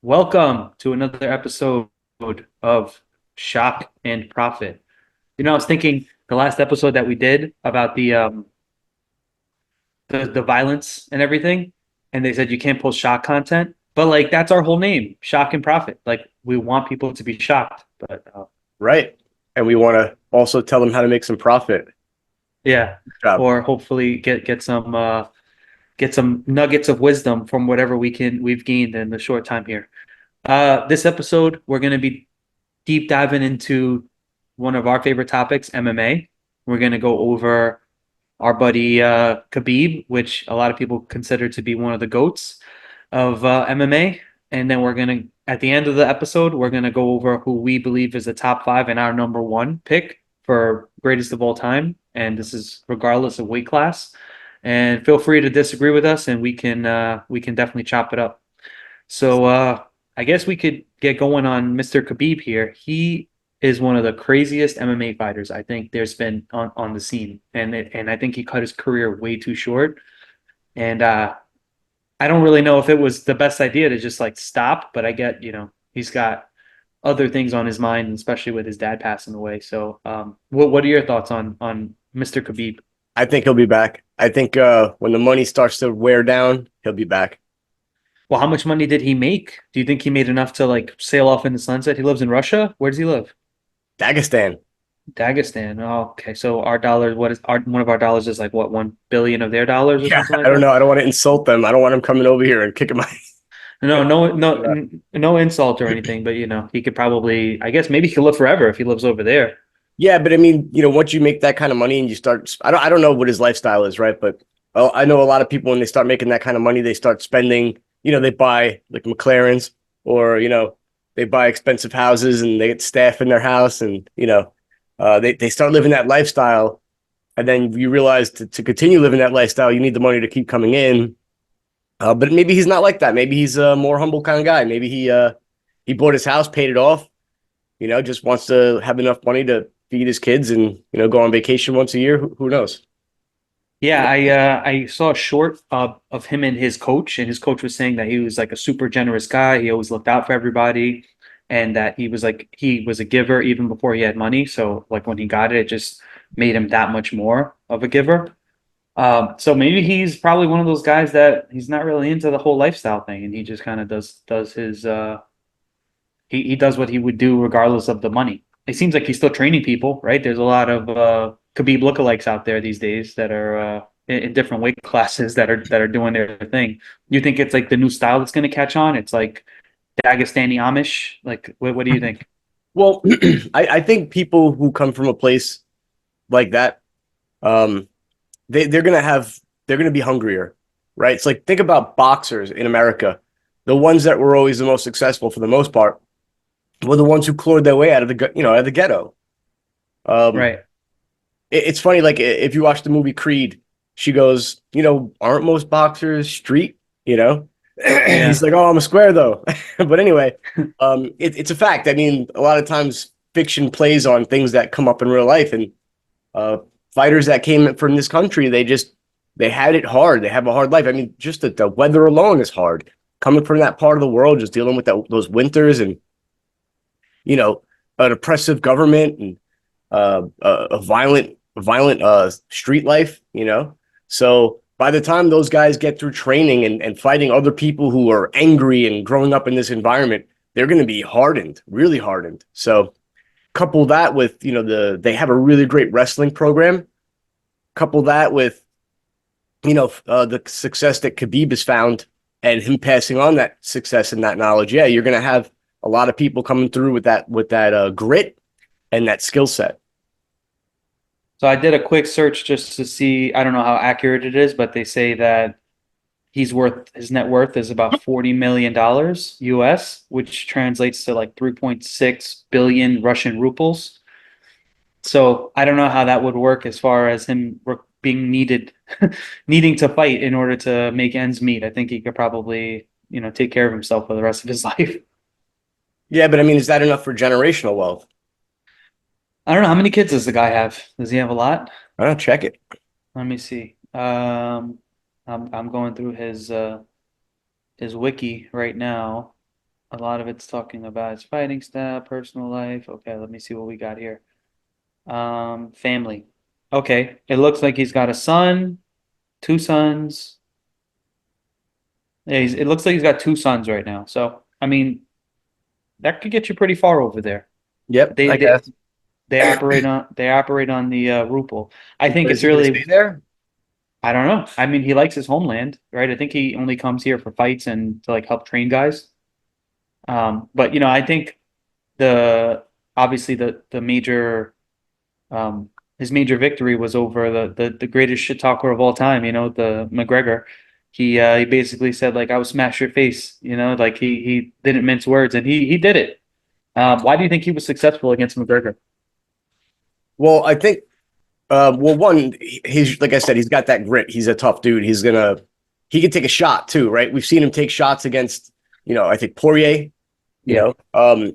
Welcome to another episode of Shock and Profit. I was thinking the last episode that we did about the violence and everything, and they said you can't post shock content, but like that's our whole name, Shock and Profit. Like we want people to be shocked, but Right. And we want to also tell them how to make some profit. yeah, Good job. or hopefully get some nuggets of wisdom from whatever we've gained in the short time here. This episode we're going to be deep diving into one of our favorite topics, MMA. We're going to go over our buddy Khabib, which a lot of people consider to be one of the goats of MMA. And then at the end of the episode, we're going to go over who we believe is the top five and our number one pick for greatest of all time. And this is regardless of weight class. And feel free to disagree with us, and we can definitely chop it up. So I guess we could get going on Mr. Khabib here. He is one of the craziest MMA fighters I think there's been on the scene, and I think he cut his career way too short. And I don't really know if it was the best idea to just like stop, but I get he's got other things on his mind, especially with his dad passing away. So what are your thoughts on Mr. Khabib? I think he'll be back. I think when the money starts to wear down, he'll be back. Well, how much money did he make? Do you think he made enough to like sail off in the sunset? He lives in Russia. Where does he live? Dagestan. Dagestan. Oh, okay. So our dollar, what is our one of our dollars is like what, 1 billion of their dollars or Yeah, something I like don't that? know. I don't want to insult them. I don't want him coming over here and kicking my. No, no insult or anything, but he could probably, I guess maybe he could live forever if he lives over there. Yeah, but I mean, once you make that kind of money and you start, I don't know what his lifestyle is, right? But I know a lot of people when they start making that kind of money, they start spending. They buy like McLarens, or they buy expensive houses and they get staff in their house, and they start living that lifestyle. And then you realize to continue living that lifestyle, you need the money to keep coming in. But maybe he's not like that. Maybe he's a more humble kind of guy. Maybe he bought his house, paid it off. Just wants to have enough money to feed his kids and go on vacation once a year. Who knows? Yeah, I saw a short of him and his coach, and his coach was saying that he was like a super generous guy. He always looked out for everybody, and that he was a giver even before he had money. So like when he got it, it just made him that much more of a giver. So maybe he's probably one of those guys that he's not really into the whole lifestyle thing, and he just kind of does his he does what he would do regardless of the money. It seems like he's still training people, right? There's a lot of Khabib lookalikes out there these days that are in different weight classes that are doing their thing. You think it's like the new style that's going to catch on? It's like Dagestani Amish. Like, what do you think? Well, I think people who come from a place like that, um, they're gonna be hungrier, right? It's like think about boxers in America, the ones that were always the most successful for the most part were the ones who clawed their way out of out of the ghetto. Um, Right. it's funny, like if you watch the movie Creed, she goes, aren't most boxers street? He's Yeah. like, oh, I'm a square though. But anyway, it's a fact. I mean, a lot of times fiction plays on things that come up in real life, and uh, fighters that came from this country, they had it hard. They have a hard life. I mean, just the weather alone is hard. Coming from that part of the world, just dealing with those winters and you know an oppressive government and a violent street life. So by the time those guys get through training and fighting other people who are angry and growing up in this environment, they're going to be hardened, really hardened. So couple that with they have a really great wrestling program. Couple that with the success that Khabib has found and him passing on that success and that knowledge. Yeah, you're going to have a lot of people coming through with that grit and that skill set. So I did a quick search just to see. I don't know how accurate it is, but they say that his net worth is about $40 million US, which translates to like 3.6 billion Russian rubles. So I don't know how that would work as far as him being needing to fight in order to make ends meet. I think he could probably, take care of himself for the rest of his life. Yeah, but I mean, is that enough for generational wealth? I don't know how many kids does the guy have? Does he have a lot? I don't check it. Let me see. I'm going through his wiki right now. A lot of it's talking about his fighting style, personal life. Okay, let me see what we got here. Family. Okay, it looks like he's got a son, two sons. Yeah, it looks like he's got two sons right now. So, I mean, that could get you pretty far over there. Yep, They I they guess. they operate on the ruple. I think Is it's he going to stay really there? I don't know. I mean, he likes his homeland, right? I think he only comes here for fights and to like help train guys. But I think the obviously the major his major victory was over the greatest shit talker of all time, the McGregor. He basically said like I would smash your face, like he didn't mince words and he did it. Why do you think he was successful against McGregor? Well, I think well, one, he's like I said, he's got that grit. He's a tough dude. He can take a shot too, right? We've seen him take shots against, I think Poirier, you Yeah. know,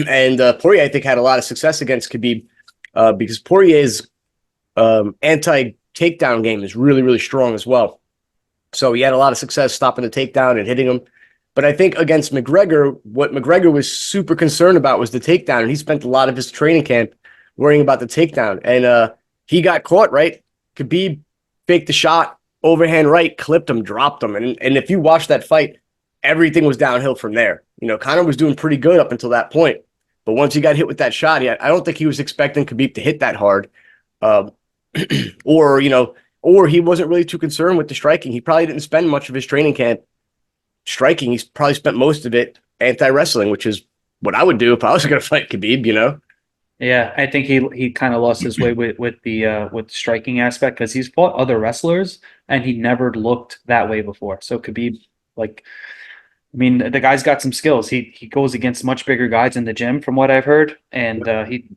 and Poirier, I think, had a lot of success against Khabib because Poirier's anti takedown game is really, really strong as well. So he had a lot of success stopping the takedown and hitting him. But I think against McGregor, what McGregor was super concerned about was the takedown, and he spent a lot of his training camp worrying about the takedown. And he got caught, right? Khabib faked the shot, overhand right, clipped him, dropped him. And if you watch that fight, everything was downhill from there. Conor was doing pretty good up until that point. But once he got hit with that shot, I don't think he was expecting Khabib to hit that hard. Um, or, or he wasn't really too concerned with the striking. He probably didn't spend much of his training camp striking. He's probably spent most of it anti-wrestling, which is what I would do if I was going to fight Khabib. Yeah, I think he kind of lost his way with the striking aspect because he's fought other wrestlers and he never looked that way before. So Khabib, like, I mean, the guy's got some skills. He goes against much bigger guys in the gym, from what I've heard, and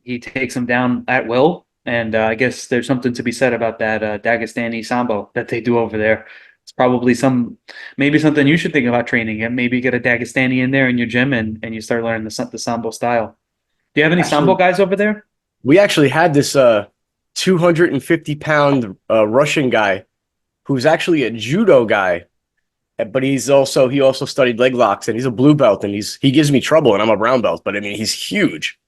he takes them down at will. And I guess there's something to be said about that Dagestani sambo that they do over there. It's probably maybe something you should think about training and maybe get a Dagestani in there in your gym and you start learning the sambo style. Do you have any sambo Actually, guys over there? we actually had this 250-pound Russian guy who's actually a judo guy, but he also studied leg locks and he's a blue belt and he gives me trouble and I'm a brown belt, but I mean he's huge.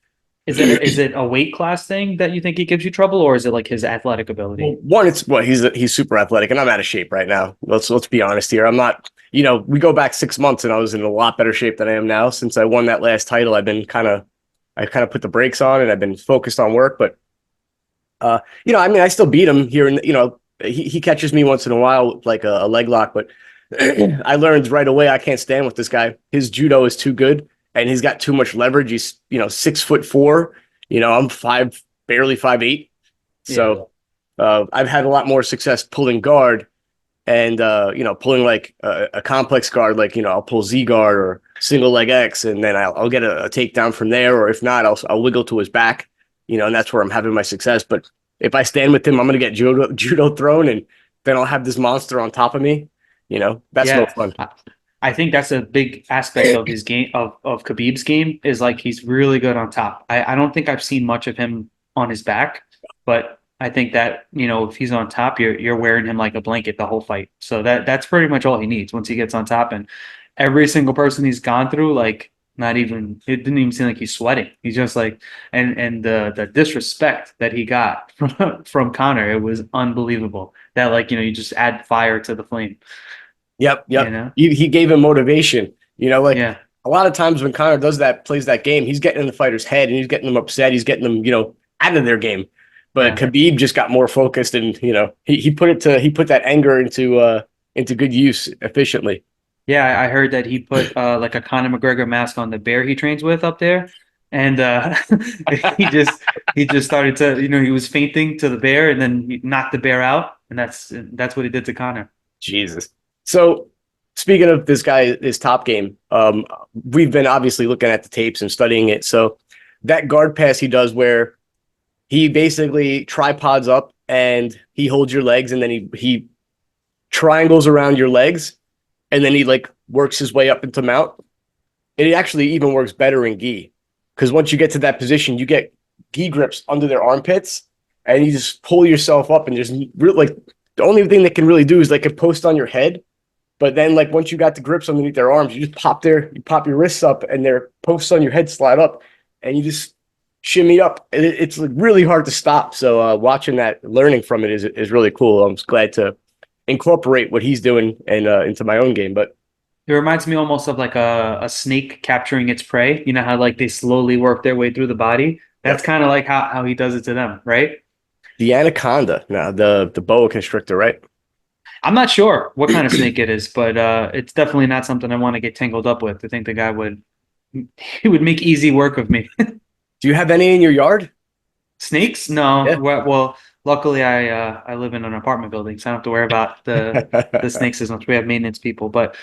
Is it a weight class thing that you think he gives you trouble, or is it like his athletic ability? Well, one, it's well, he's super athletic, and I'm out of shape right now. Let's be honest here. I'm not. We go back 6 months, and I was in a lot better shape than I am now. Since I won that last title, I kind of put the brakes on, and I've been focused on work. But I mean, I still beat him here, and he catches me once in a while with like a leg lock, but I learned right away I can't stand with this guy. His judo is too good, and he's got too much leverage. He's 6'4". I'm barely 5'8". Yeah. So I've had a lot more success pulling guard and pulling like a complex guard, like I'll pull Z guard or single leg X, and then I'll get a takedown from there, or if not, I'll wiggle to his back, and that's where I'm having my success. But if I stand with him, I'm gonna get judo thrown, and then I'll have this monster on top of me. That's no Yeah. fun. I think that's a big aspect of his game of Khabib's game is like he's really good on top. I don't think I've seen much of him on his back, but I think that, if he's on top, you're wearing him like a blanket the whole fight. So that's pretty much all he needs once he gets on top. And every single person he's gone through, like it didn't even seem like he's sweating. He's just like and the disrespect that he got from Connor, it was unbelievable. That like, you just add fire to the flame, Yep, you yep. know? He gave him motivation. Like Yeah. a lot of times when Connor plays that game, he's getting in the fighter's head and he's getting them upset. He's getting them, out of their game. But Yeah. Khabib just got more focused and, he put that anger into good use efficiently. Yeah, I heard that he put like a Conor McGregor mask on the bear he trains with up there. And he just he just started to, he was fainting to the bear and then he knocked the bear out. And that's what he did to Connor. Jesus. So speaking of this guy, his top game, we've been obviously looking at the tapes and studying it. So that guard pass he does where he basically tripods up and he holds your legs and then he triangles around your legs and then he like works his way up into mount. It actually even works better in gi because once you get to that position, you get gi grips under their armpits and you just pull yourself up and just like the only thing that can really do is like a post on your head But then, like once you got the grips underneath their arms, you just you pop your wrists up, and their posts on your head slide up, and you just shimmy up. It's like really hard to stop. So watching that, learning from it is really cool. I'm just glad to incorporate what he's doing and into my own game. But It reminds me almost of like a snake capturing its prey. You know how like they slowly work their way through the body? That's yep, kind of like how he does it to them, right? the anaconda, now the boa constrictor, right? I'm not sure what kind of snake it is, but it's definitely not something I want to get tangled up with. I think the guy would he would make easy work of me. Do you have any in your yard? Snakes? No. Yeah. Well, luckily I live in an apartment building, so I don't have to worry about the snakes as much. We have maintenance people, but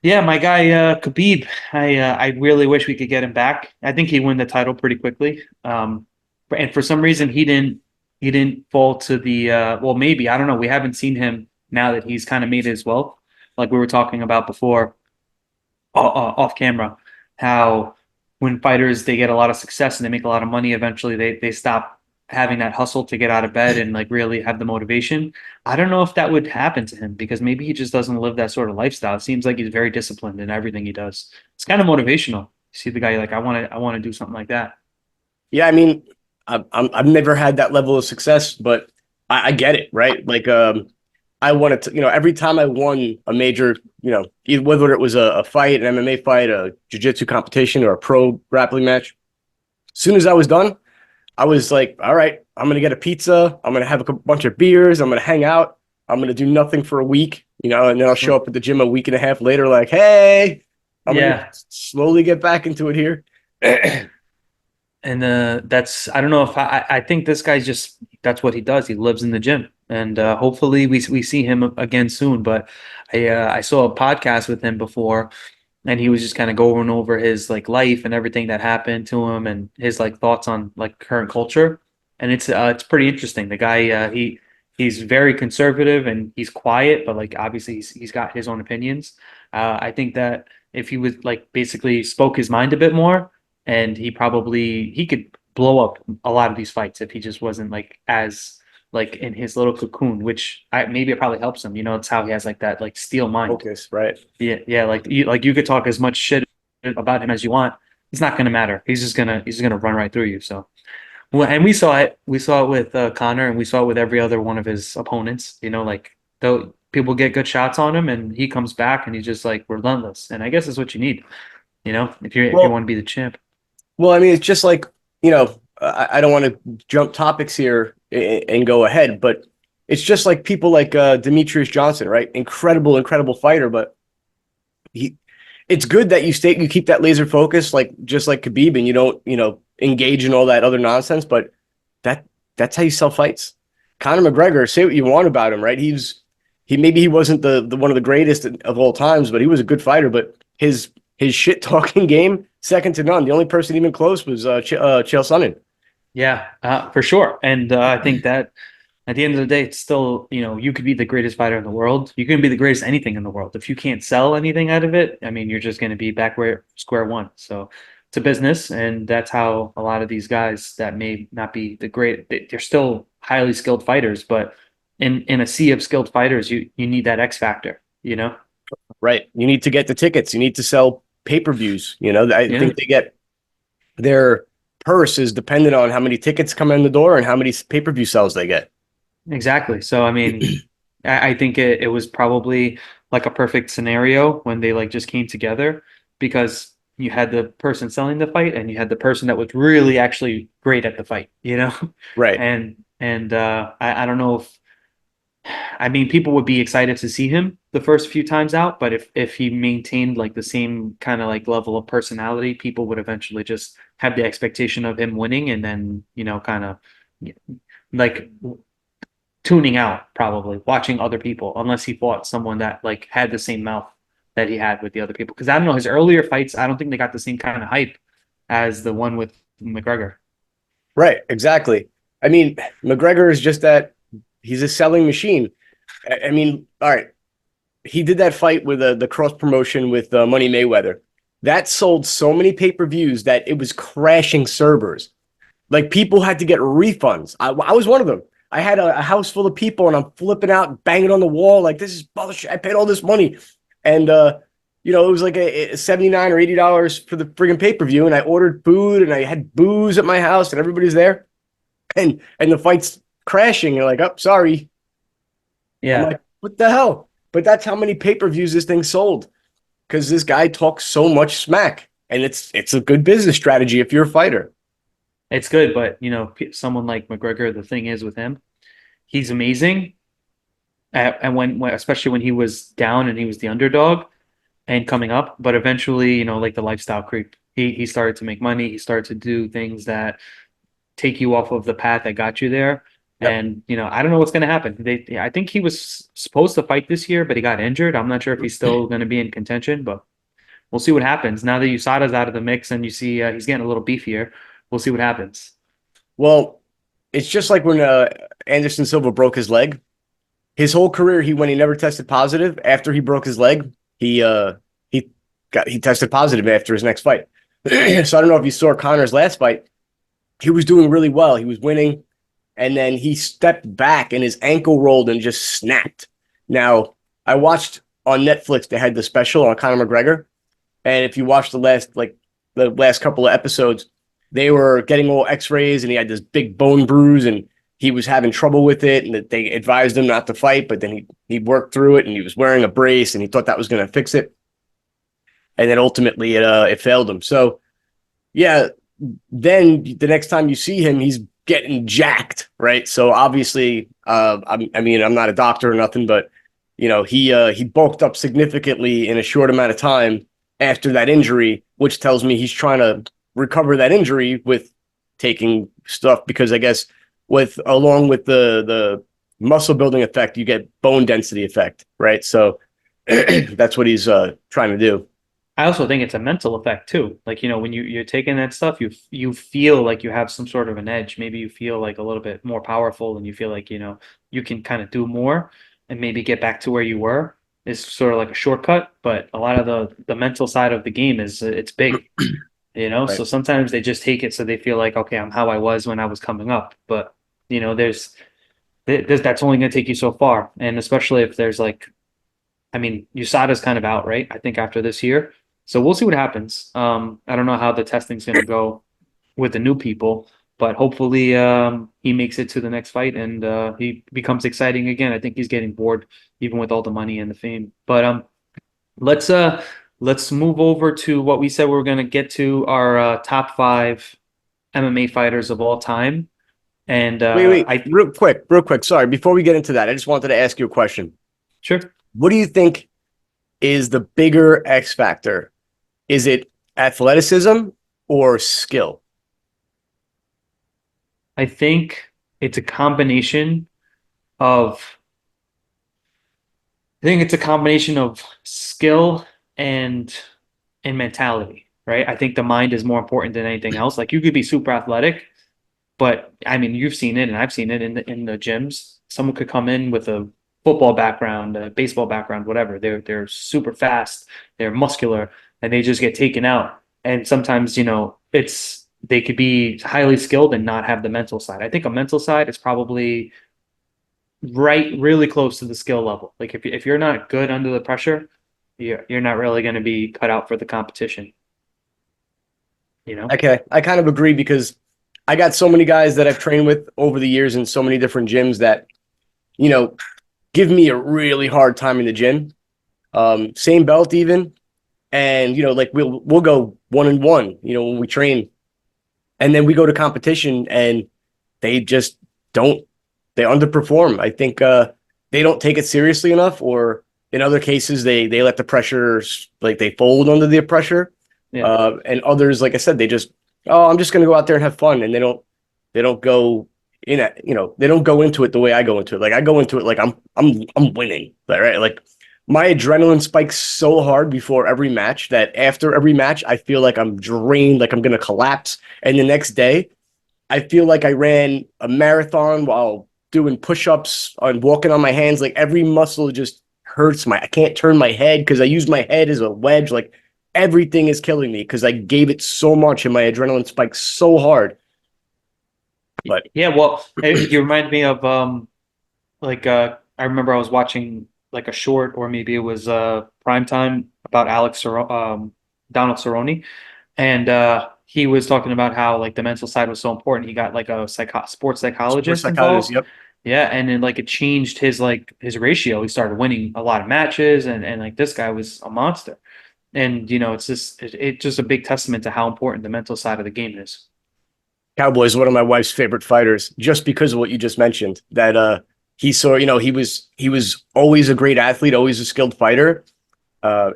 yeah, my guy Khabib, I really wish we could get him back. I think he win the title pretty quickly. And for some reason he didn't fall to the well, maybe I don't know. We haven't seen him now that he's kind of made his wealth, like we were talking about before off camera, how when fighters they get a lot of success and they make a lot of money, eventually they stop having that hustle to get out of bed and like really have the motivation. I don't know if that would happen to him because maybe he just doesn't live that sort of lifestyle. It seems like he's very disciplined in everything he does. It's kind of motivational. You see the guy like I want to do something like that. Yeah, I mean, I've never had that level of success, but I get it, right? Like, I wanted to, every time I won a major, whether it was a fight, an MMA fight, a jiu-jitsu competition, or a pro grappling match, as soon as I was done, I was like, all right, I'm going to get a pizza. I'm going to have a bunch of beers. I'm going to hang out. I'm going to do nothing for a week, and then I'll show up at the gym a week and a half later, like, hey, I'm going to Yeah. slowly get back into it here. And that's I don't know if I think this guy's just that's what he does. He lives in the gym, and hopefully we see him again soon. But I saw a podcast with him before, and he was just kind of going over his like life and everything that happened to him and his like thoughts on like current culture. And it's pretty interesting. The guy he's very conservative and he's quiet, but like obviously he's got his own opinions. I think that if he was like basically spoke his mind a bit more and he could blow up a lot of these fights if he just wasn't like as like in his little cocoon, which maybe it probably helps him. You know, it's how he has like that like steel mind. Focus, right? Yeah, yeah. Like you could talk as much shit about him as you want. It's not gonna matter. He's just gonna run right through you. So well, and we saw it. We saw it with Connor, and we saw it with every other one of his opponents. You know, like though people get good shots on him, and he comes back, and he's just like relentless. And I guess that's what you need. You know, if you Well, want to be the champ. Well, I mean, it's just like, I don't want to jump topics here and go ahead, but it's just like people like Demetrius Johnson, right? Incredible, incredible fighter, but he, it's good that you keep that laser focus, like just like Khabib, and you don't, engage in all that other nonsense. But that that's how you sell fights. Conor McGregor, say what you want about him, right? He maybe he wasn't the one of the greatest of all times, but he was a good fighter. But his shit talking game, second to none. The only person even close was Chael Sonnen. Yeah, for sure. And I think that at the end of the day, it's still, you could be the greatest fighter in the world. You can be the greatest anything in the world. If you can't sell anything out of it, I mean, you're just going to be back where square one. So it's a business, and that's how a lot of these guys that may not be the great, they're still highly skilled fighters, but in a sea of skilled fighters, you need that X factor, you know? Right. You need to get the tickets. You need to sell pay-per-views. I Yeah, think they get their purse is dependent on how many tickets come in the door and how many pay-per-view sales they get. exactly. So I mean, I think it was probably like a perfect scenario when they like just came together because you had the person selling the fight and you had the person that was really actually great at the fight, you know? Right. And I don't know if I mean people would be excited to see him the first few times out, but if he maintained like the same kind of like level of personality, people would eventually just have the expectation of him winning and then, kind of like tuning out probably watching other people unless he fought someone that like had the same mouth that he had with the other people because I don't know his earlier fights I don't think they got the same kind of hype as the one with McGregor. Right. Exactly. I mean, McGregor is just that he's a selling machine. I mean, all right. He did that fight with the cross promotion with Money Mayweather. That sold so many pay-per-views that it was crashing servers. Like people had to get refunds. I was one of them. I had a house full of people and I'm flipping out, banging on the wall. Like, this is bullshit. I paid all this money. And, it was like a $79 or $80 for the friggin' pay-per-view. And I ordered food and I had booze at my house and everybody's there. And the fight's crashing. And like, oh, sorry. I'm Yeah, like, what the hell? But that's how many pay-per-views this thing sold. Because this guy talks so much smack. And it's a good business strategy if you're a fighter. it's good, but someone like McGregor, the thing is with him, he's amazing. And when especially when he was down and he was the underdog and coming up, but eventually, like the lifestyle creep. He started to make money. He started to do things that take you off of the path that got you there. Yep. And I don't know what's going to happen. I think he was supposed to fight this year, but he got injured. I'm not sure if he's still going to be in contention, but we'll see what happens. Now that USADA's out of the mix and you see he's getting a little beefier, we'll see what happens. Well, it's just like when Anderson Silva broke his leg. His whole career, when he never tested positive. After he broke his leg, he tested positive after his next fight. So I don't know if you saw Connor's last fight. He was doing really well. He was winning, and then he stepped back and his ankle rolled and just snapped. Now, I watched on Netflix, they had the special on Conor McGregor, and if you watch the last couple of episodes, they were getting all X-rays, and he had this big bone bruise, and he was having trouble with it, and that they advised him not to fight, but then he worked through it, and he was wearing a brace, and he thought that was going to fix it, and then ultimately it failed him. So yeah, then the next time you see him, he's getting jacked, right? So obviously, I'm not a doctor or nothing, but he bulked up significantly in a short amount of time after that injury, which tells me he's trying to recover that injury with taking stuff, because I guess along with the muscle building effect, you get bone density effect, right? So that's what he's trying to do. I also think it's a mental effect too. Like, when you're taking that stuff, you feel like you have some sort of an edge. Maybe you feel like a little bit more powerful and you feel like, you can kind of do more and maybe get back to where you were. Is sort of like a shortcut, but a lot of the mental side of the game is it's big, Right. So sometimes they just take it so they feel like, okay, I'm how I was when I was coming up. But, that's only going to take you so far. And especially if there's like, I mean, USADA's kind of out, right? I think after this year. So we'll see what happens. I don't know how the testing's going to go with the new people, but hopefully he makes it to the next fight and he becomes exciting again. I think he's getting bored even with all the money and the fame. But let's uh let's move over to what we said we were going to get to our top five MMA fighters of all time. And Wait, I real quick. Sorry, before we get into that, I just wanted to ask you a question. sure. What do you think is the bigger X factor? Is it athleticism or skill? I think it's a combination of I think it's a combination of skill and mentality, right? I think the mind is more important than anything else. Like you could be super athletic, but I mean, you've seen it and I've seen it in the gyms. Someone could come in with a football background, a baseball background, whatever. They're super fast, they're muscular, and they just get taken out. And sometimes, they could be highly skilled and not have the mental side. I think a mental side is probably really close to the skill level. Like if you're not good under the pressure, you're not really going to be cut out for the competition, you know? Okay, I kind of agree because I got so many guys that I've trained with over the years in so many different gyms that, you know, give me a really hard time in the gym. Same belt even. And, like we'll go 1-1, when we train. And then we go to competition and they just don't they underperform. I think they don't take it seriously enough, or in other cases they let the pressure, like they fold under the pressure. Yeah. And others, like I said, they just, oh, I'm just going to go out there and have fun, and they don't go in it. They don't go into it the way I go into it. Like I go into it like I'm winning, right? Like my adrenaline spikes so hard before every match that after every match I feel like I'm drained, like I'm going to collapse, and the next day I feel like I ran a marathon while doing push-ups and walking on my hands. Like every muscle just hurts. I can't turn my head because I use my head as a wedge. Like everything is killing me because I gave it so much and my adrenaline spikes so hard. But Yeah, well, you remind me of I remember I was watching like a short, or maybe it was prime time, about Donald Cerrone, and he was talking about how like the mental side was so important. He got like a sports sports psychologist psychologist, involved. yep. Yeah, and then like it changed his ratio. He started winning a lot of matches, and like this guy was a monster. And it's just a big testament to how important the mental side of the game is. Cowboy is one of my wife's favorite fighters, just because of what you just mentioned. That he saw, he was always a great athlete, always a skilled fighter.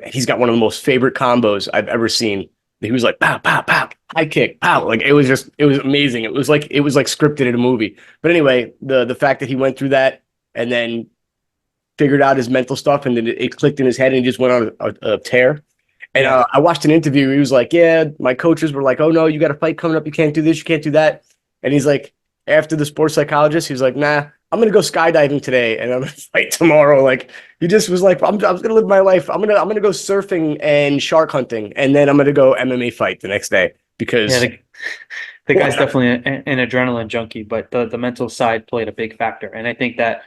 He's got one of the most favorite combos I've ever seen. He was like pow pow pow, high kick pow, like it was amazing. It was like scripted in a movie. But anyway, the fact that he went through that and then figured out his mental stuff, and then it clicked in his head, and he just went on a tear. And Yeah. I watched an interview. He was like, "Yeah, my coaches were like, oh no, you got a fight coming up. You can't do this. You can't do that." And he's like, after the sports psychologist, he's like, "Nah, I'm gonna go skydiving today, and I'm gonna fight tomorrow." Like he just was like, "I'm gonna live my life. I'm gonna go surfing and shark hunting, and then I'm gonna go MMA fight the next day Yeah, because the why guy's not?" definitely an adrenaline junkie, but the mental side played a big factor. And I think that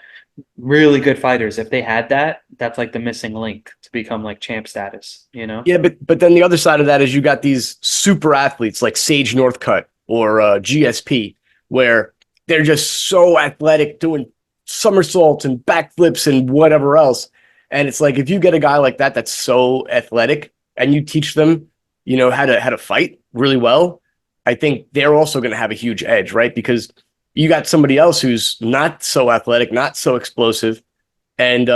really good fighters, if they had that, that's like the missing link to become like champ status, you know? Yeah, but then the other side of that is you got these super athletes like Sage Northcutt or GSP, where they're just so athletic, doing somersaults and backflips and whatever else. And it's like if you get a guy like that that's so athletic and you teach them, how to fight really well, I think they're also going to have a huge edge, right? Because you got somebody else who's not so athletic, not so explosive, and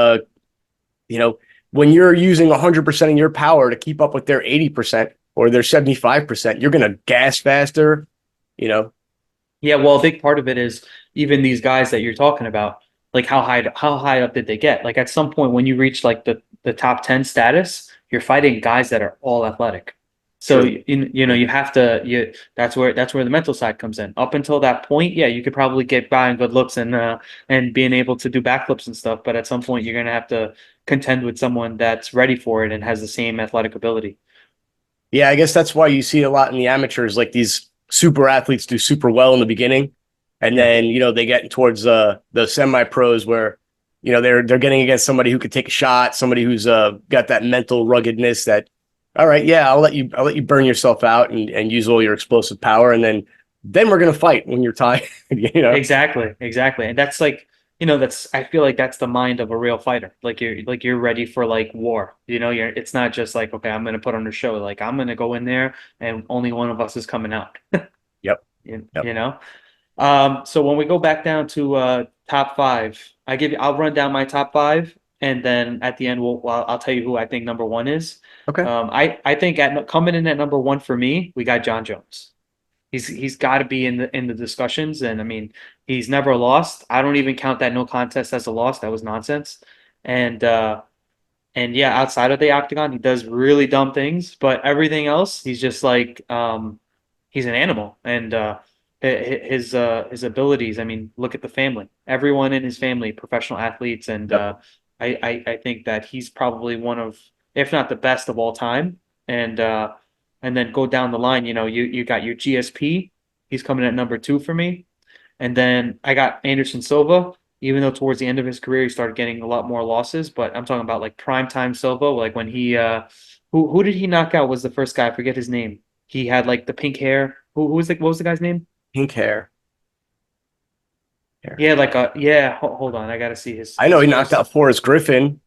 you know, when you're using 100% of your power to keep up with their 80% or their 75%, you're going to gas faster, you know. Yeah, well, a big part of it is even these guys that you're talking about, like how high up did they get? Like at some point when you reach like the top 10 status, you're fighting guys that are all athletic. So True. you have to you that's where the mental side comes in. Up until that point, yeah, you could probably get by on good looks and being able to do backflips and stuff, but at some point you're gonna have to contend with someone that's ready for it and has the same athletic ability. Yeah, I guess that's why you see a lot in the amateurs, like these super athletes do super well in the beginning, and Yeah. then they get towards the semi pros where they're getting against somebody who could take a shot, somebody who's got that mental ruggedness that, all right, yeah, I'll let you burn yourself out and use all your explosive power, and then we're gonna fight when you're tired, Exactly, exactly. And that's like, that's I feel like that's the mind of a real fighter. Like you're ready for like war. It's not just like, okay, I'm gonna put on a show. Like I'm gonna go in there and only one of us is coming out. Yep, You, yep. you know? So when we go back down to top five, I'll run down my top five, and then at the end I'll tell you who I think number one is. Okay. I think coming in at number one for me, we got John Jones. He's got to be in the discussions, and I mean, he's never lost. I don't even count that no contest as a loss. That was nonsense. And and yeah, outside of the octagon, he does really dumb things, but everything else, he's just like he's an animal. And his abilities. I mean, look at the family. Everyone in his family, professional athletes, and Yep. I think that he's probably one of, if not the best of all time. And and then go down the line. You got your GSP. He's coming at number two for me. And then I got Anderson Silva. Even though towards the end of his career he started getting a lot more losses, but I'm talking about like prime time Silva, like when he who did he knock out was the first guy? I forget his name. He had like the pink hair. Who was what was the guy's name? Pink hair. Hair. Yeah, like yeah, hold on, I gotta see his I know his he knocked first. out Forrest Griffin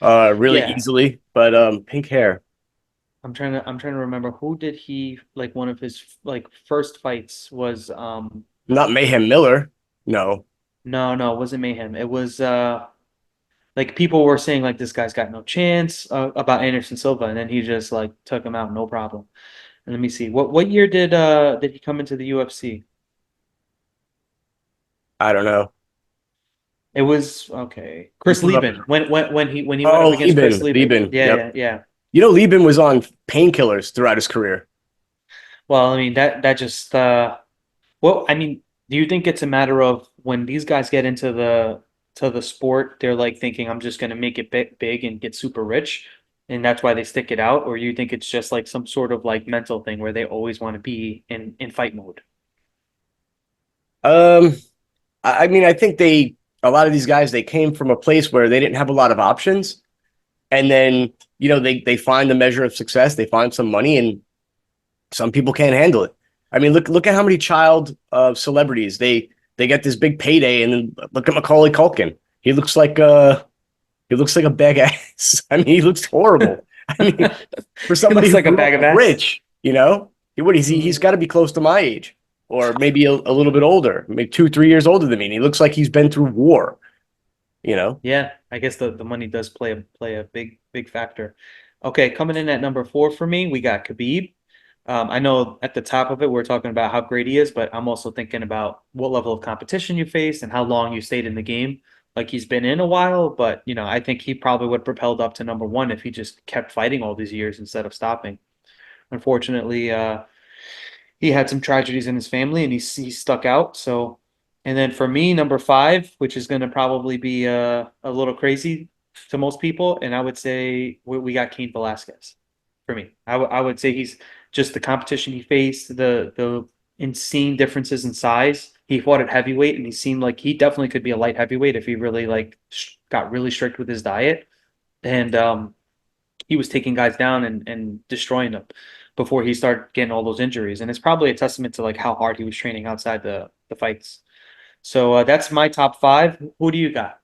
really Yeah, easily, but pink hair. I'm trying to remember who did he like one of his like first fights was Not Mayhem Miller. No. no, it wasn't Mayhem. It was like people were saying like this guy's got no chance about Anderson Silva, and then he just like took him out, no problem. And let me see, what year did he come into the UFC? I don't know. It was okay. You Chris put up. Lieben when he went up Oh, against Chris Lieben. Lieben. Lieben. Yeah, Yep. yeah, yeah. Lieben was on painkillers throughout his career. Well, I mean that just well, I mean, do you think it's a matter of when these guys get into the sport, they're like thinking I'm just gonna make it big and get super rich, and that's why they stick it out, or you think it's just like some sort of like mental thing where they always want to be in fight mode? Um, I mean, I think a lot of these guys, they came from a place where they didn't have a lot of options. And then, they find the measure of success, they find some money, and some people can't handle it. I mean, look at how many child celebrities they get this big payday, and then look at Macaulay Culkin. He looks like a bag ass. I mean, he looks horrible. I mean, for He somebody looks who like a grew bag up of ass. rich, what is he? He's got to be close to my age, or maybe a little bit older, maybe 2, 3 years older than me. And he looks like he's been through war. You know, Yeah, I guess the money does play a big factor. Okay, coming in at number four for me, we got Khabib. I know at the top of it we're talking about how great he is, but I'm also thinking about what level of competition you faced and how long you stayed in the game. Like he's been in a while, but I think he probably would have propelled up to number one if he just kept fighting all these years instead of stopping. Unfortunately, he had some tragedies in his family and he stuck out. So, and then for me, number five, which is going to probably be a little crazy to most people, and I would say we got Cain Velasquez for me. I would say he's just the competition he faced, the insane differences in size. He fought at heavyweight, and he seemed like he definitely could be a light heavyweight if he really like got really strict with his diet. And he was taking guys down and destroying them before he started getting all those injuries. And it's probably a testament to like how hard he was training outside the fights. So that's my top five. Who do you got?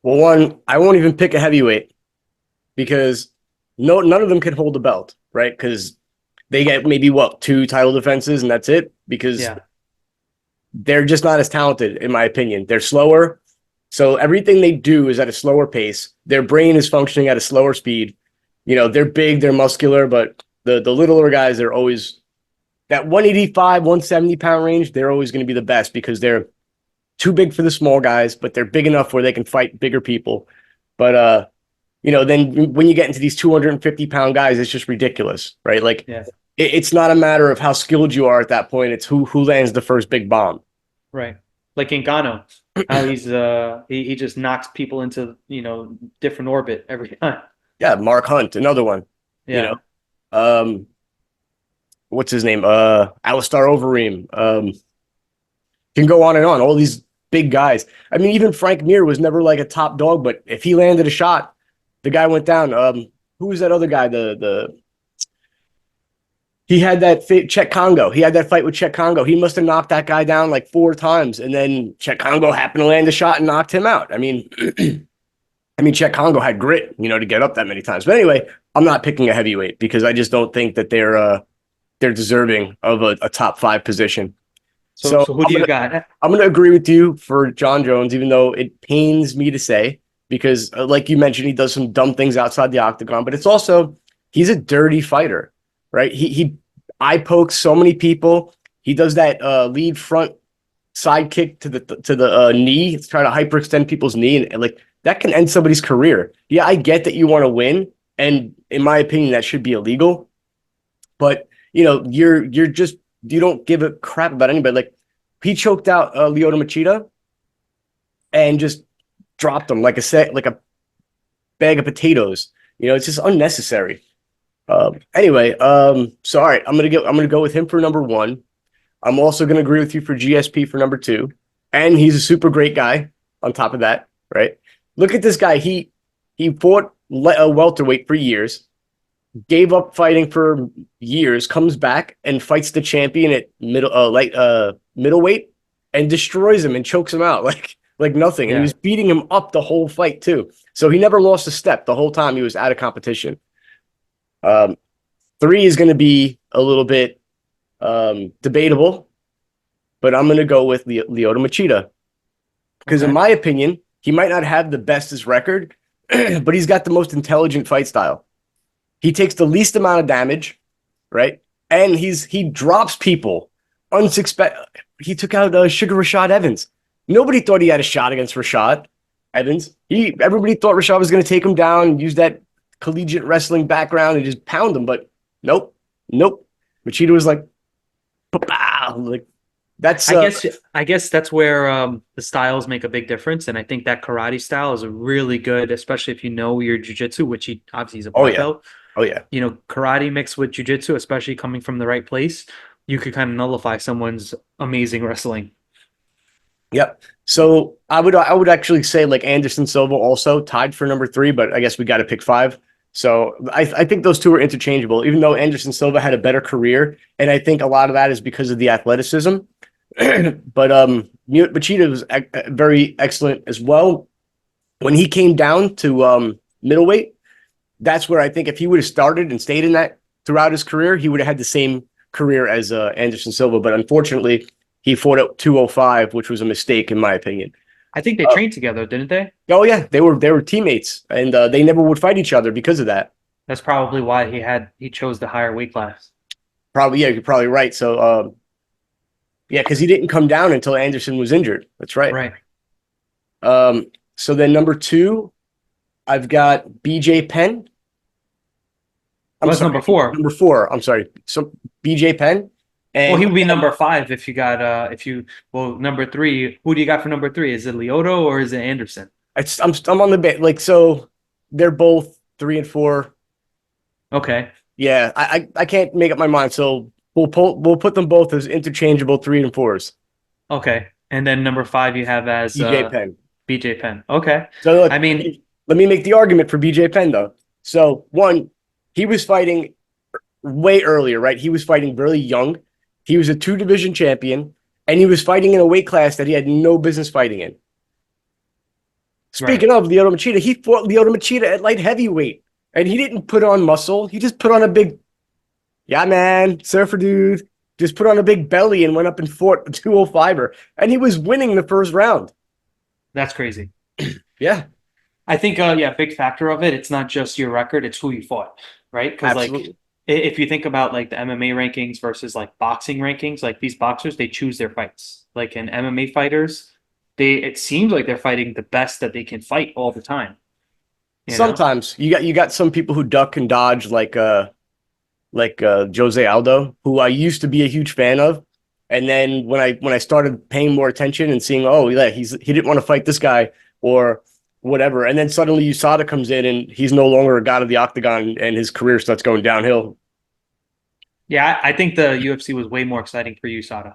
well, one, I won't even pick a heavyweight because none of them can hold the belt, right? Because they get maybe what, two title defenses and that's it. Because Yeah, they're just not as talented, in my opinion. They're slower. So everything they do is at a slower pace. Their brain is functioning at a slower speed. They're big, they're muscular, but the littler guys, they're always that 185, 170 pound range, they're always going to be the best because they're too big for the small guys, but they're big enough where they can fight bigger people. But then when you get into these 250-pound guys, it's just ridiculous, right? Like yeah, it's not a matter of how skilled you are at that point. It's who lands the first big bomb. right. Like Ngannou, how he just knocks people into different orbit every time. Yeah, Mark Hunt, another one. You Yeah, know, um, what's his name? Alistar Overeem. Can go on and on. All these big guys. I mean, even Frank Mir was never like a top dog, but if he landed a shot, the guy went down. Who was that other guy? The he had that Czech Congo. He had that fight with Czech Congo. He must have knocked that guy down like 4 times, and then Czech Congo happened to land a shot and knocked him out. I mean, Czech Congo had grit, to get up that many times. But anyway, I'm not picking a heavyweight because I just don't think that they're deserving of a top five position. so So so who do you got? I'm gonna agree with you for John Jones, even though it pains me to say, because like you mentioned, he does some dumb things outside the octagon, but it's also he's a dirty fighter, right? He eye pokes so many people. He does that lead front side kick to the knee to try to hyperextend people's knee, and like that can end somebody's career. Yeah, I get that you want to win, and in my opinion, that should be illegal. But you're just you don't give a crap about anybody. Like he choked out Lyoto Machida and just dropped him like a bag of potatoes. It's just unnecessary. Anyway, so all right, I'm gonna go with him for number one. I'm also gonna agree with you for GSP for number two, and he's a super great guy. On top of that, right? Look at this guy. He fought a welterweight for years, gave up fighting for years, comes back and fights the champion at middleweight and destroys him and chokes him out like nothing. And he Yeah. was beating him up the whole fight too. So he never lost a step the whole time he was out of competition. Um, three is going to be a little bit debatable, but I'm going to go with Lyoto Machida because, in Okay. my opinion, he might not have the bestest record, but he's got the most intelligent fight style. He takes the least amount of damage, right? And he drops people unsuspected. He took out Sugar Rashad Evans. Nobody thought he had a shot against Rashad Evans. Everybody thought Rashad was going to take him down, use that collegiate wrestling background, and just pound him. But nope, nope. Machida was like, "Pow!" Like that's I guess I guess that's where the styles make a big difference, and I think that karate style is a really good, especially if you know your jujitsu, which he obviously is a oh black yeah, belt. oh yeah, Karate mixed with jujitsu, especially coming from the right place, you could kind of nullify someone's amazing wrestling. Yep. So I would actually say like Anderson Silva also tied for number three, but I guess we got to pick five. So I think those two are interchangeable, even though Anderson Silva had a better career, and I think a lot of that is because of the athleticism. But Machida was very excellent as well. When he came down to middleweight, that's where I think if he would have started and stayed in that throughout his career, he would have had the same career as Anderson Silva. But unfortunately, he fought at 205, which was a mistake in my opinion. I think they Uh, trained together, didn't they? oh yeah, they were teammates, and they never would fight each other because of that. That's probably why he chose the higher weight class. Probably, yeah, you're probably right. So yeah, because he didn't come down until Anderson was injured. That's right. Right. So then number two, I've got BJ Penn. I'm What's number sorry, four? number four. I'm sorry. So BJ Penn, Well, and he would be number five if you got if you well number three. Who do you got for number three? Is it Lyoto or is it Anderson? I'm on the bit like so. They're both three and four. Okay. Yeah, I can't make up my mind. So we'll put them both as interchangeable three and fours. Okay. And then number five you have as BJ Penn. BJ Penn. Okay. So I look, mean, let me make the argument for BJ Penn though. So one, he was fighting way earlier, right? He was fighting really young. He was a two division champion, and he was fighting in a weight class that he had no business fighting in. right. Speaking of Lyoto Machida, he fought Lyoto Machida at light heavyweight, and he didn't put on muscle. He just put on a big, yeah, man, surfer dude. Just put on a big belly and went up and fought a 205er, and he was winning the first round. That's crazy. Yeah, I think yeah, big factor of it. It's not just your record; it's who you fought, right? Because like absolutely. if you think about like the MMA rankings versus like boxing rankings, like these boxers they choose their fights. Like in MMA fighters, they it seems like they're fighting the best that they can fight all the time. You know, Sometimes you got some people who duck and dodge, like Jose Aldo, who I used to be a huge fan of. And then when I started paying more attention and seeing, oh yeah, he didn't want to fight this guy or whatever, and then suddenly USADA comes in and he's no longer a god of the octagon and his career starts going downhill. yeah, I think the UFC was way more exciting for USADA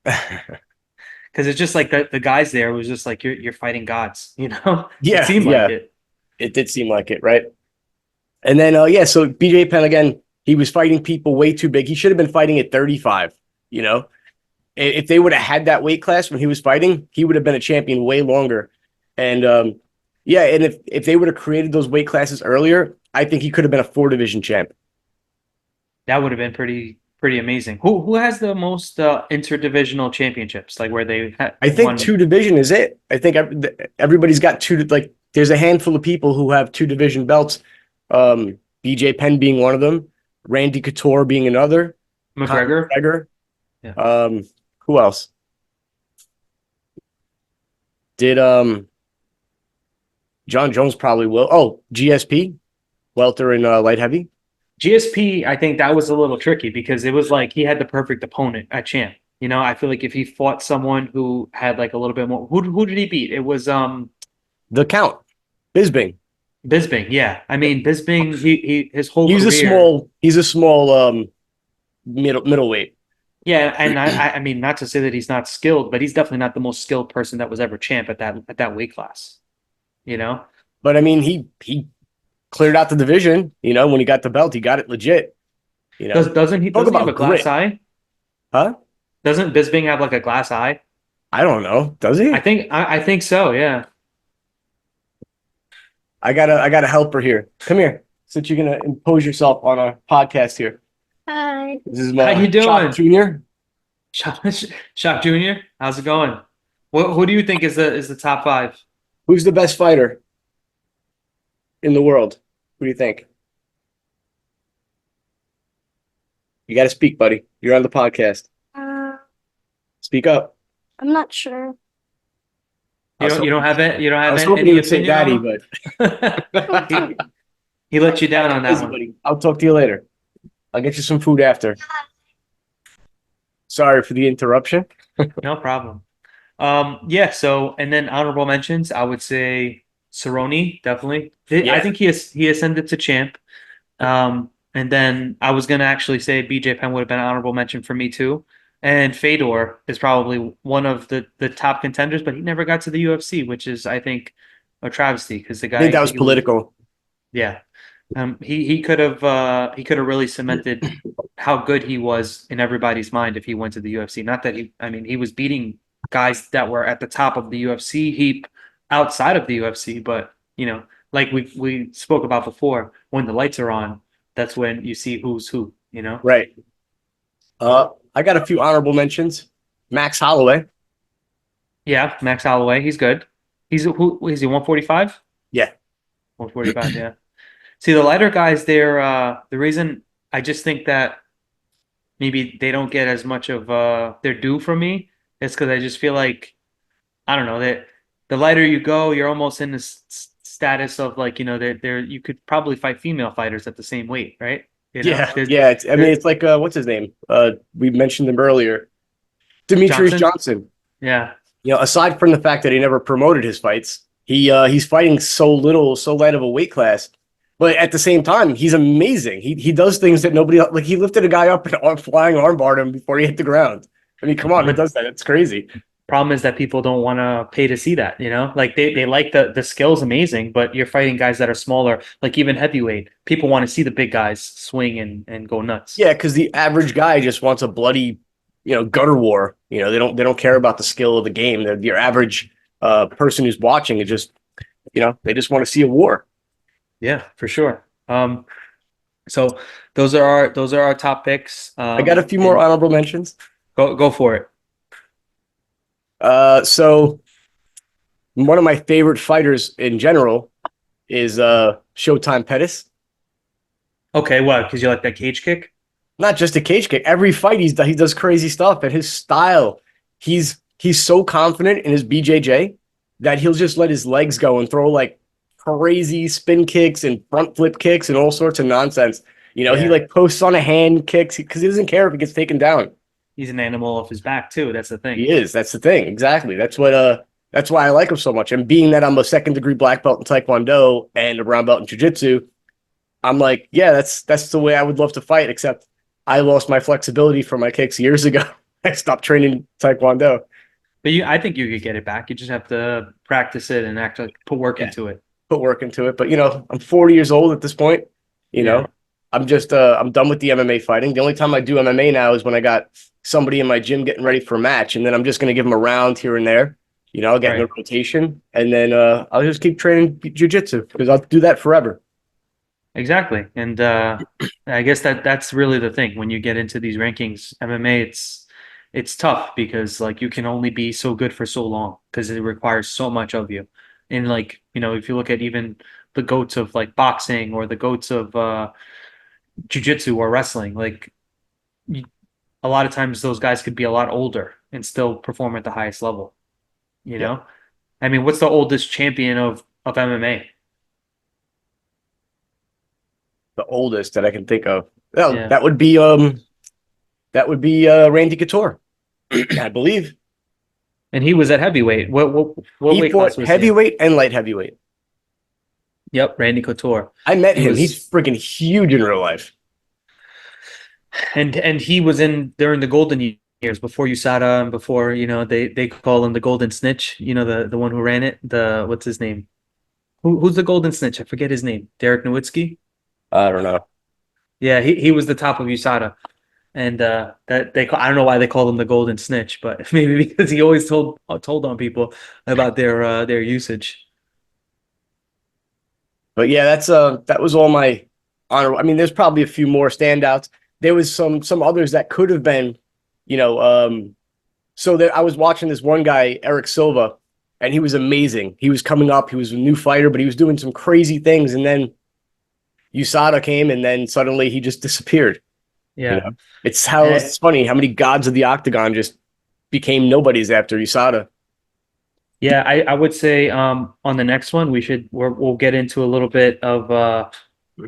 because it's just like the guys there was just like you're fighting gods. You know, it Yeah, seemed like yeah, it. it did seem like it, right? And then yeah, so BJ Penn again, he was fighting people way too big. He should have been fighting at 35. You know, if they would have had that weight class when he was fighting, he would have been a champion way longer. And yeah, and if they would have created those weight classes earlier, I think he could have been a four division champ. That would have been pretty amazing. Who has the most interdivisional championships? Like where they I think won. two division is it. I think everybody's got two. Like, there's a handful of people who have two division belts. BJ Penn being one of them, Randy Couture being another, Conor McGregor. McGregor. Yeah. Who else did? John Jones probably will. Oh, GSP, welter and light heavy. GSP, I think that was a little tricky because it was like he had the perfect opponent at champ. You know, I feel like if he fought someone who had like a little bit more, who did he beat? It was The Count, Bisbing. Bisbing. Yeah, I mean Bisbing. He his whole He's a career. small. He's a small middleweight. Yeah, and I mean not to say that he's not skilled, but he's definitely not the most skilled person that was ever champ at that weight class. You know, But I mean, he cleared out the division. You know, when he got the belt, he got it legit. You know, talk doesn't he have a about glass grit, eye? huh? Doesn't Bisbing have like a glass eye? I don't know. Does he? I think so. Yeah. I got a helper here. Come here, since you're gonna impose yourself on a podcast here. Hi. This is How you my Shock doing, Junior. Shock, Shock Junior? How's it going? What who do you think is the top five? Who's the best fighter in the world? Who do you think? You got to speak, buddy. You're on the podcast. Uh, Speak up. I'm not sure. I was You don't hoping, have it. You don't I have was hoping any you would say opinion daddy, on but him. He let you down on that busy, one. buddy. I'll talk to you later. I'll get you some food after. Sorry for the interruption. No problem. Yeah. So and then honorable mentions, I would say Cerrone definitely. I Yeah. think he ascended to champ. And then I was gonna actually say BJ Penn would have been an honorable mention for me too. And Fedor is probably one of the top contenders, but he never got to the UFC, which is, I think, a travesty because the I think guy, that was political. yeah, he could have really cemented how good he was in everybody's mind if he went to the UFC. Not that I mean, he was beating guys that were at the top of the UFC heap outside of the UFC, but like we spoke about before, when the lights are on, that's when you see who's who, Right. I got a few honorable mentions. Max Holloway. Yeah, Max Holloway, he's good. Who is he, 145? Yeah. 145, yeah. See, the lighter guys, the reason I just think that maybe they don't get as much of their due from me is because I just feel like I don't know that the lighter you go, you're almost in this status of like they're you could probably fight female fighters at the same weight, right? Yeah. There's Yeah. I mean, there it's like what's his name? We mentioned him earlier. Demetrius Johnson, Johnson. yeah, Aside from the fact that he never promoted his fights, he's fighting so little, so light of a weight class. But at the same time, he's amazing. He does things that nobody else, like he lifted a guy up and flying armbarred him before he hit the ground. I mean, come on, who but does that? It's crazy. problem is that people don't want to pay to see that, like they like the skills amazing, but you're fighting guys that are smaller, like even heavyweight. People want to see the big guys swing and go nuts. Yeah, because the average guy just wants a bloody, gutter war. They don't care about the skill of the game. Your average person who's watching is just, they just want to see a war. Yeah, for sure. So those are our top picks. I got a few more And honorable mentions. go for it. So one of my favorite fighters in general is Showtime Pettis. Okay, what? Because you like that cage kick? Not just a cage kick. Every fight he does crazy stuff, and his style, he's so confident in his BJJ that he'll just let his legs go and throw like crazy spin kicks and front flip kicks and all sorts of nonsense. He Yeah, like posts on a hand kicks because he doesn't care if he gets taken down. he's an animal off his back too. That's the thing. He is. That's the thing. Exactly. That's why I like him so much. And being that I'm a second degree black belt in Taekwondo and a brown belt in Jiu-Jitsu, I'm like, yeah, that's the way I would love to fight, except I lost my flexibility for my kicks years ago. I stopped training Taekwondo. But I think you could get it back. You just have to practice it and actually put work Yeah, into it. put work into it. But I'm 40 years old at this point. You Yeah, know, I'm done with the MMA fighting. The only time I do MMA now is when I got somebody in my gym getting ready for a match, and then I'm just gonna give them a round here and there. I'll get in a right. rotation, and then I'll just keep training jujitsu because I'll do that forever. Exactly. And I guess that's really the thing when you get into these rankings, MMA, it's tough because like you can only be so good for so long because it requires so much of you. And like, if you look at even the goats of like boxing or the goats of jiu-jitsu or wrestling, like you, a lot of times those guys could be a lot older and still perform at the highest level, you Yeah, know? I mean, what's the oldest champion of MMA? the oldest that I can think of. Well, Yeah. that would be Randy Couture, I believe. And he was at heavyweight. What He weight class fought was he in? heavyweight and light heavyweight. Yep, Randy Couture. I met He him. He's was freaking huge in real life. and he was in during the golden years before USADA and before, they call him the golden snitch, the one who ran it. The what's his name? Who's the golden snitch? I forget his name. Derek Nowitzki? I don't know. Yeah, he was the top of USADA. And I don't know why they call him the golden snitch, but maybe because he always told on people about their usage. But yeah, that was all my honor. I mean, there's probably a few more standouts. There was some others that could have been, you know, so that I was watching this one guy, Eric Silva, and he was amazing. He was coming up, he was a new fighter, but he was doing some crazy things. And then USADA came, and then suddenly he just disappeared. You Yeah. know, Eh, it's funny how many gods of the octagon just became nobodies after USADA. Yeah, I would say on the next one we'll get into a little bit of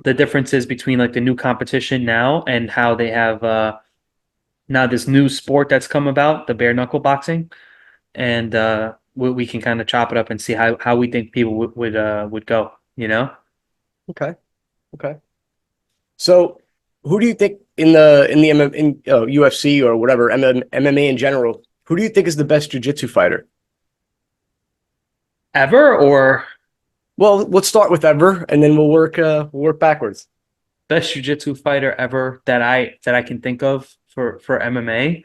the differences between like the new competition now and how they have now this new sport that's come about, the bare knuckle boxing, and we can kind of chop it up and see how we think people would go, Okay. Okay. So Who do you think in UFC or whatever MMA in general? Who do you think is the best jiu-jitsu fighter? Ever or Well, let's start with ever, and then we'll work backwards. best jiu-jitsu fighter ever that I can think of for MMA?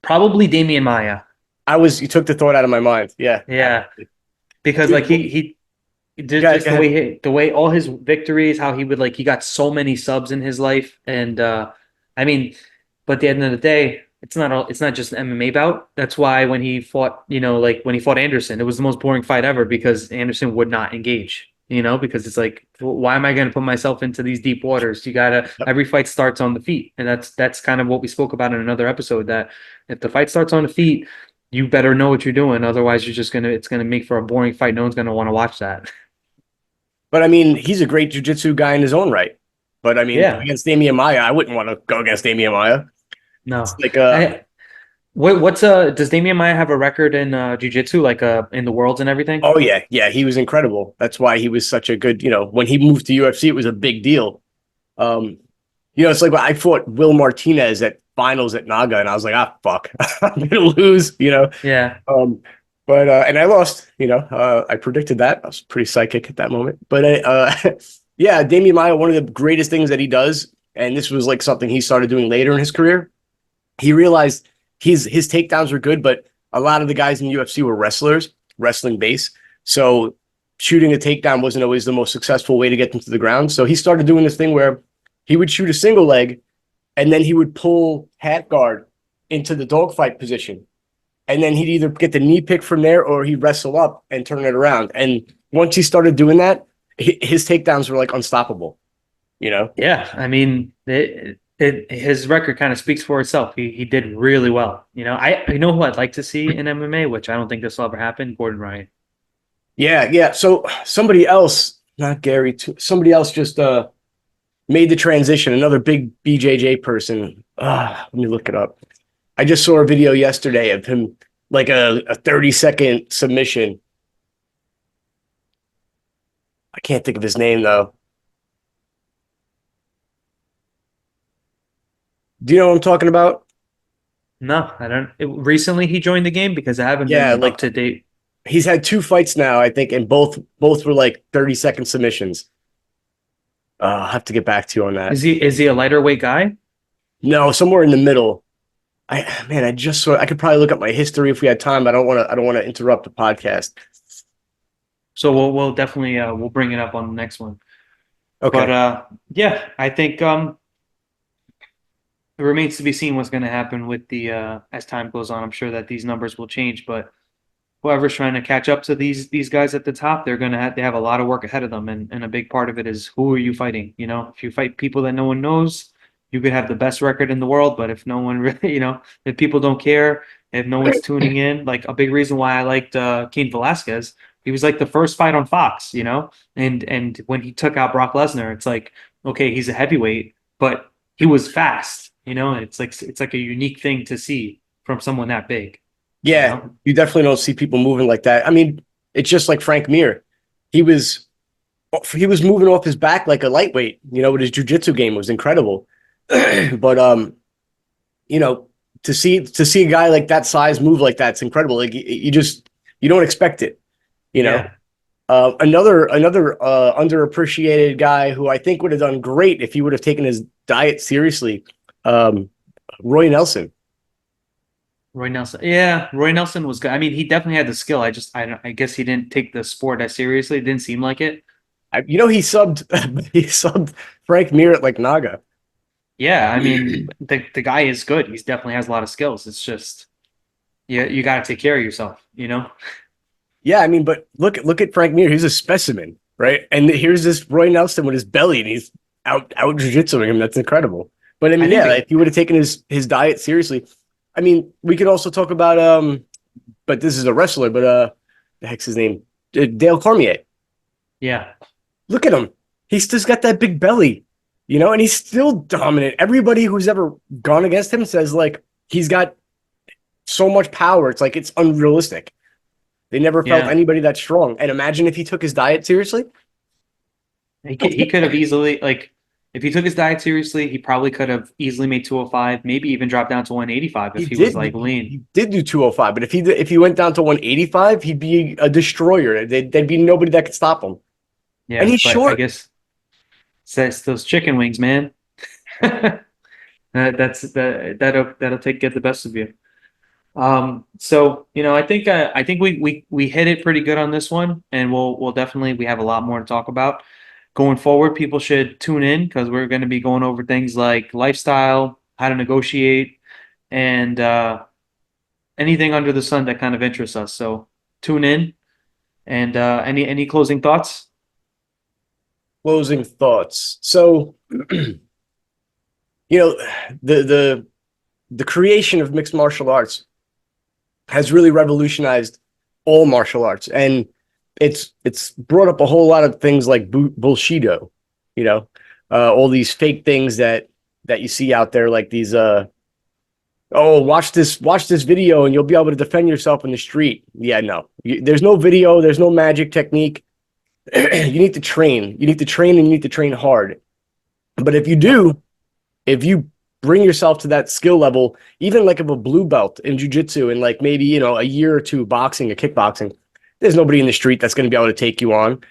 Probably Damian Maya. You took the thought out of my mind. Yeah, Yeah, because like dude. he did Go just ahead. the way all his victories, how he would like he got so many subs in his life, and I mean, but at the end of the day, it's not just an MMA bout. That's why when he fought, like when he fought Anderson, it was the most boring fight ever because Anderson would not engage. Because it's like, why am I going to put myself into these deep waters? You gotta every fight starts on the feet, and that's kind of what we spoke about in another episode. That if the fight starts on the feet, you better know what you're doing. Otherwise, it's gonna make for a boring fight. No one's gonna want to watch that. But I mean, he's a great jiu-jitsu guy in his own right. But I mean, Yeah, against Damian Maya, I wouldn't want to go against Damian Maya. It's no. like What's does Damian Maya have a record in jiu-jitsu like in the worlds and everything? oh yeah, yeah, he was incredible. That's why he was such a good, when he moved to UFC, it was a big deal. Um, it's like I fought Will Martinez at finals at Naga, and I was like, fuck, I'm gonna lose, Yeah. Um, but and I lost, I predicted that. I was pretty psychic at that moment. But yeah, Damian Maya, one of the greatest things that he does, and this was like something he started doing later in his career. He realized his takedowns were good, but a lot of the guys in the UFC were wrestlers, wrestling base. So shooting a takedown wasn't always the most successful way to get them to the ground. So he started doing this thing where he would shoot a single leg and then he would pull hat guard into the dogfight position. And then he'd either get the knee pick from there or he'd wrestle up and turn it around. And once he started doing that, his takedowns were like unstoppable, you know? Yeah. I mean, his record kind of speaks for itself. He did really well. You know who I'd like to see in MMA, which I don't think this will ever happen. Gordon Ryan. Yeah, yeah. So somebody else, not Gary, somebody else just made the transition. Another big BJJ person. Let me look it up. I just saw a video yesterday of him, like a 30-second submission. I can't think of his name though. Do you know what I'm talking about? No, I don't. Recently, he joined the game because I haven't Yeah, been up like to date. he's had two fights now, I think, and both were like 30-second submissions. I'll have to get back to you on that. Is he a lighter weight guy? No, somewhere in the middle. I just saw. I could probably look up my history if we had time, but I don't want to interrupt the podcast. So we'll definitely we'll bring it up on the next one. But Okay. yeah, I think it remains to be seen what's going to happen with the as time goes on. I'm sure that these numbers will change, but whoever's trying to catch up to these guys at the top, they have a lot of work ahead of them, and a big part of it is who are you fighting? If you fight people that no one knows, you could have the best record in the world, but if no one really, if people don't care, if no one's tuning in, like a big reason why I liked Cain Velasquez, he was like the first fight on Fox, and when he took out Brock Lesnar, it's like okay, he's a heavyweight, but he was fast, and it's like a unique thing to see from someone that big, you Yeah, know. you definitely don't see people moving like that. I mean, it's just like Frank Mir. He was he was moving off his back like a lightweight. With his jujitsu game was incredible. But you know, to see a guy like that size move like that's incredible. Like you don't expect it. You know, Yeah. another underappreciated guy who I think would have done great if he would have taken his diet seriously. Um, Roy Nelson. Roy Nelson. Yeah, Roy Nelson was good. I mean, he definitely had the skill. I guess he didn't take the sport as seriously. It didn't seem like it. He subbed he subbed Frank Mir at like Naga. Yeah, I mean, the guy is good. He's definitely has a lot of skills. It's just you got to take care of yourself. Yeah, I mean, but look at Frank Mir. He's a specimen, right? And here's this Roy Nelson with his belly, and he's out jiu-jitsuing him. That's incredible. But I I mean, think yeah, that if he would have taken his diet seriously, I mean, we could also talk about but this is a wrestler, but the heck's his name? Dale Cormier. yeah. Look at him. He's just got that big belly, and he's still dominant. Everybody who's ever gone against him says like he's got so much power. It's like it's unrealistic. They never felt Yeah. anybody that strong. And imagine if he took his diet seriously. He could have easily like if he took his diet seriously, he probably could have easily made 205, maybe even dropped down to 185 if He he was did like lean. he did do 205, but if he went down to 185, he'd be a destroyer. There'd be nobody that could stop him. And Yeah, he's but I short. guess says those chicken wings, man. That'll get the best of you. So I think we hit it pretty good on this one, and we'll definitely we have a lot more to talk about going forward. People should tune in because we're going to be going over things like lifestyle, how to negotiate, and anything under the sun that kind of interests us. So tune in. And any closing thoughts? Closing thoughts. So, you know, the creation of mixed martial arts has really revolutionized all martial arts, and it's brought up a whole lot of things like bullshido, you know, all these fake things that you see out there, like these oh, watch this video and you'll be able to defend yourself in the street. Yeah, no, there's no video, there's no magic technique. You need to train. You need to train, and you need to train hard. But if you bring yourself to that skill level, even like of a blue belt in jujitsu and like maybe, a year or two boxing or kickboxing, there's nobody in the street that's going to be able to take you on.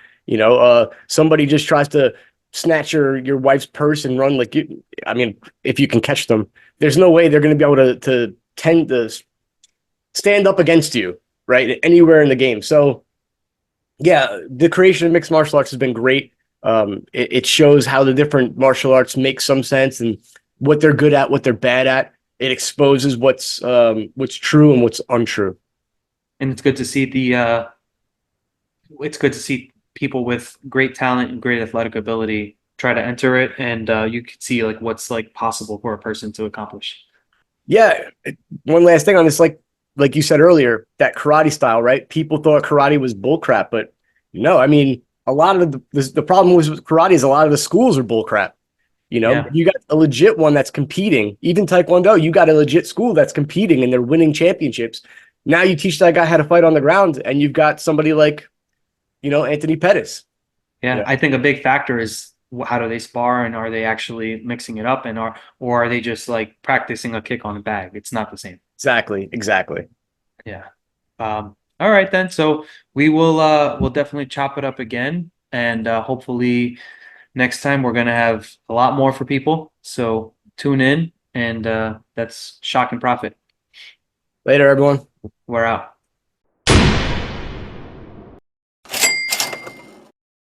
Somebody just tries to snatch your wife's purse and run like you. I mean, if you can catch them, there's no way they're going to be able to tend to stand up against you, right? Anywhere in the game. So, yeah, the creation of mixed martial arts has been great. It shows how the different martial arts make some sense and what they're good at, what they're bad at. It exposes what's true and what's untrue. And it's good to see people with great talent and great athletic ability try to enter it, and you can see like what's like possible for a person to accomplish. Yeah, one last thing on this, like you said earlier, that karate style, right? People thought karate was bullcrap, but no, I mean, a lot of the problem with karate is a lot of the schools are bullcrap. Yeah, You got a legit one that's competing. Even Taekwondo, you got a legit school that's competing and they're winning championships. Now you teach that guy how to fight on the ground, and you've got somebody like, Anthony Pettis. yeah. Yeah, I think a big factor is how do they spar, and are they actually mixing it up, and are they just like practicing a kick on the bag? It's not the same. exactly. Yeah. All right then. So we'll definitely chop it up again, and hopefully next time we're gonna have a lot more for people. So tune in, and that's Shock and Profit. Later, everyone. We're out.